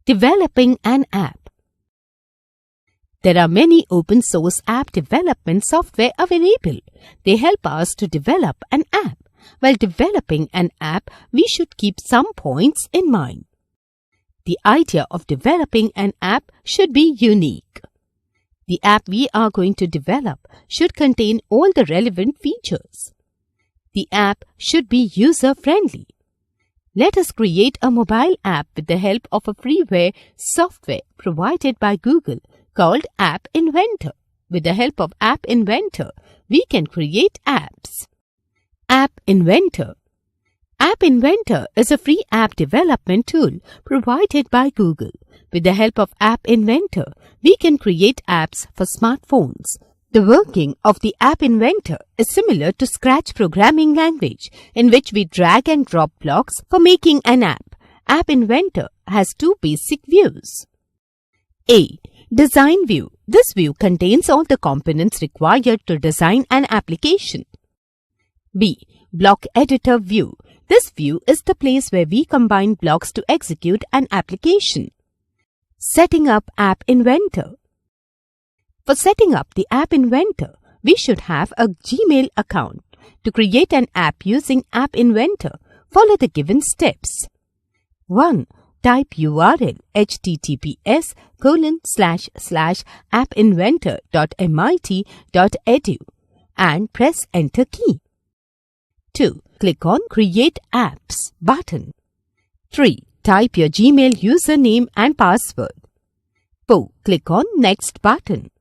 Developing an app. There are many open source app development software available. They help us to develop an app. While developing an app, we should keep some points in mind. The idea of developing an app should be unique. The app we are going to develop should contain all the relevant features. The app should be user-friendly. Let us create a mobile app with the help of a freeware software provided by Google called App Inventor. With the help of App Inventor, we can create apps. App Inventor. App Inventor is a free app development tool provided by Google. With the help of App Inventor, we can create apps for smartphones. The working of the App Inventor is similar to Scratch programming language, in which we drag and drop blocks for making an app. App Inventor has two basic views. A. Design view. This view contains all the components required to design an application. B. Block editor view. This view is the place where we combine blocks to execute an application. Setting up App Inventor. For setting up the App Inventor, we should have a Gmail account. To create an app using App Inventor, follow the given steps. 1. Type URL https://appinventor.mit.edu and press Enter key. 2. Click on Create Apps button. 3. Type your Gmail username and password. 4. Click on Next button.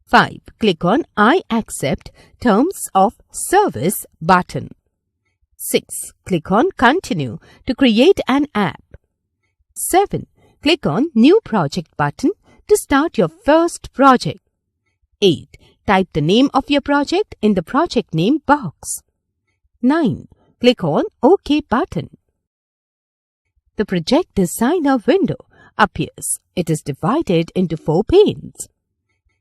5. Click on I accept terms of service button. 6. Click on Continue to create an app. 7. Click on New Project button to start your first project. 8. Type the name of your project in the project name box. 9. Click on OK button. The Project Designer window appears. It is divided into 4 panes.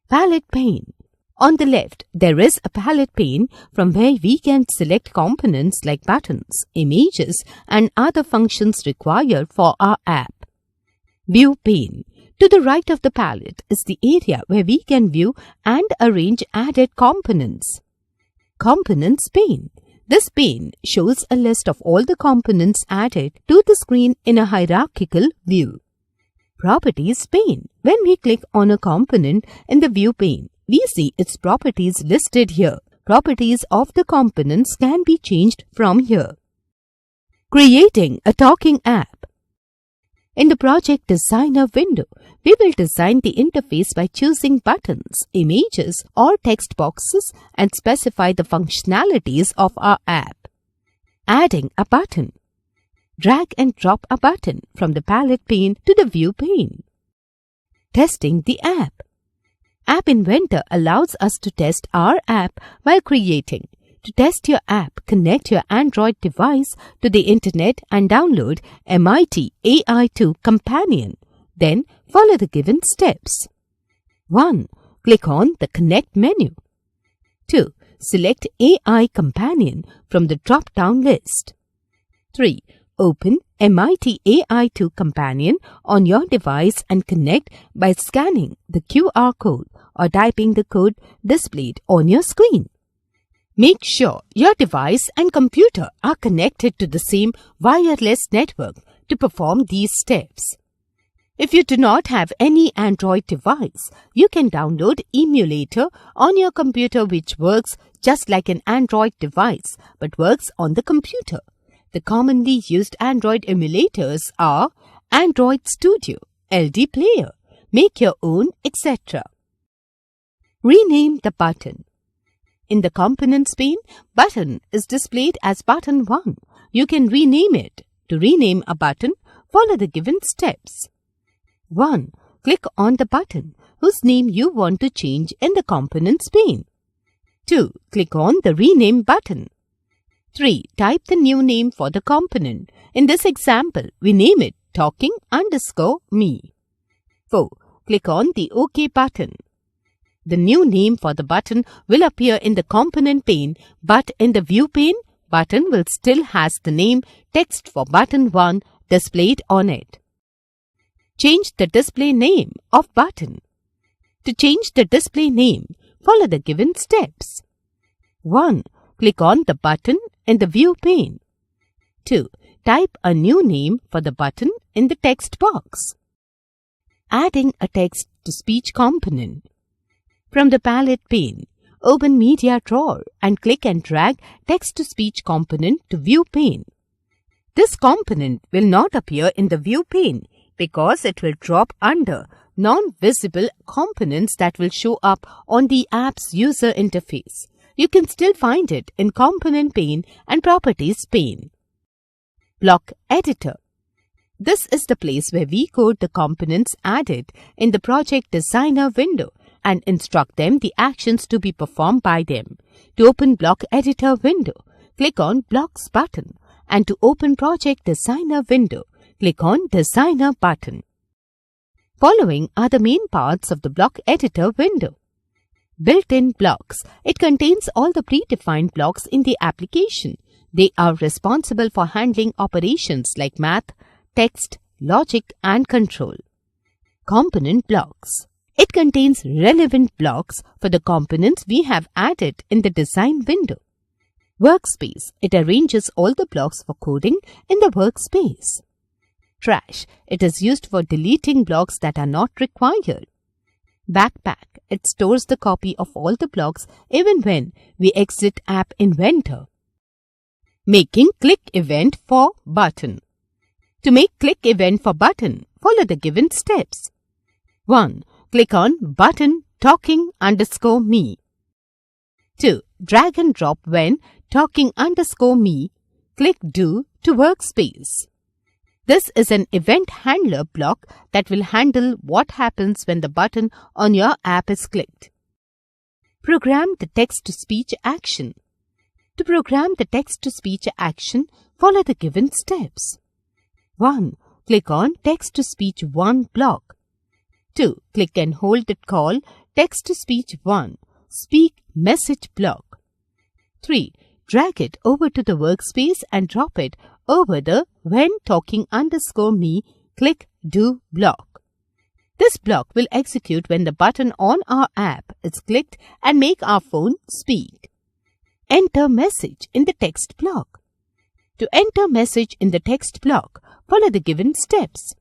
Palette pane. On the left, there is a palette pane from where we can select components like buttons, images, and other functions required for our app. View pane. To the right of the palette is the area where we can view and arrange added components. Components pane. This pane shows a list of all the components added to the screen in a hierarchical view. Properties pane. When we click on a component in the view pane, we see its properties listed here. Properties of the components can be changed from here. Creating a talking app. In the Project Designer window, we will design the interface by choosing buttons, images, or text boxes and specify the functionalities of our app. Adding a button. Drag and drop a button from the palette pane to the view pane. Testing the app. App Inventor allows us to test our app while creating. To test your app, connect your Android device to the internet and download MIT AI2 Companion. Then follow the given steps. 1. Click on the Connect menu. 2. Select AI Companion from the drop-down list. 3. Open MIT AI2 Companion on your device and connect by scanning the QR code or typing the code displayed on your screen. Make sure your device and computer are connected to the same wireless network to perform these steps. If you do not have any Android device, you can download Emulator on your computer, which works just like an Android device but works on the computer. The commonly used Android emulators are Android Studio, LD Player, Make Your Own, etc. Rename the button. In the Components pane, button is displayed as button 1. You can rename it. To rename a button, follow the given steps. 1. Click on the button whose name you want to change in the Components pane. 2. Click on the Rename button. 3. Type the new name for the component. In this example, we name it talking_me. 4. Click on the OK button. The new name for the button will appear in the component pane, but in the view pane, button will still has the name text for button 1 displayed on it. Change the display name of button. To change the display name, follow the given steps. 1. Click on the button in the View pane. 2. Type a new name for the button in the text box. Adding a text-to-speech component. From the Palette pane, open Media drawer and click and drag text-to-speech component to View pane. This component will not appear in the View pane because it will drop under non-visible components that will show up on the app's user interface. You can still find it in Component pane and Properties pane. Block Editor. This is the place where we code the components added in the Project Designer window and instruct them the actions to be performed by them. To open Block Editor window, click on Blocks button, and to open Project Designer window, click on Designer button. Following are the main parts of the Block Editor window. Built-in blocks. It contains all the predefined blocks in the application. They are responsible for handling operations like math, text, logic, and control. Component blocks. It contains relevant blocks for the components we have added in the design window. Workspace. It arranges all the blocks for coding in the workspace. Trash. It is used for deleting blocks that are not required. Backpack. It stores the copy of all the blocks even when we exit App Inventor. Making click event for button. To make click event for button, follow the given steps. 1. Click on button talking_me. 2. Drag and drop when talking_me. Click do to workspace. This is an event handler block that will handle what happens when the button on your app is clicked. Program the text-to-speech action. To program the text-to-speech action, follow the given steps. 1. Click on Text-to-Speech 1 block. 2. Click and hold the call Text-to-Speech 1 Speak Message block. 3. Drag it over to the workspace and drop it over the when talking_me click do block. This block will execute when the button on our app is clicked and make our phone speak. Enter message in the text block. To enter message in the text block, follow the given steps.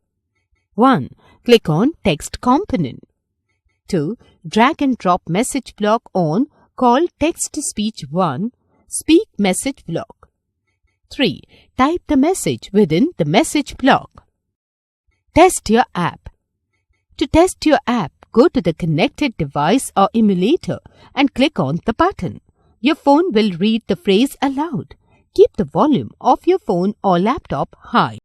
1. Click on text component. 2. Drag and drop message block on call text-to-speech 1 speak message block. 3. Type the message within the message block. Test your app. To test your app, go to the connected device or emulator and click on the button. Your phone will read the phrase aloud. Keep the volume of your phone or laptop high.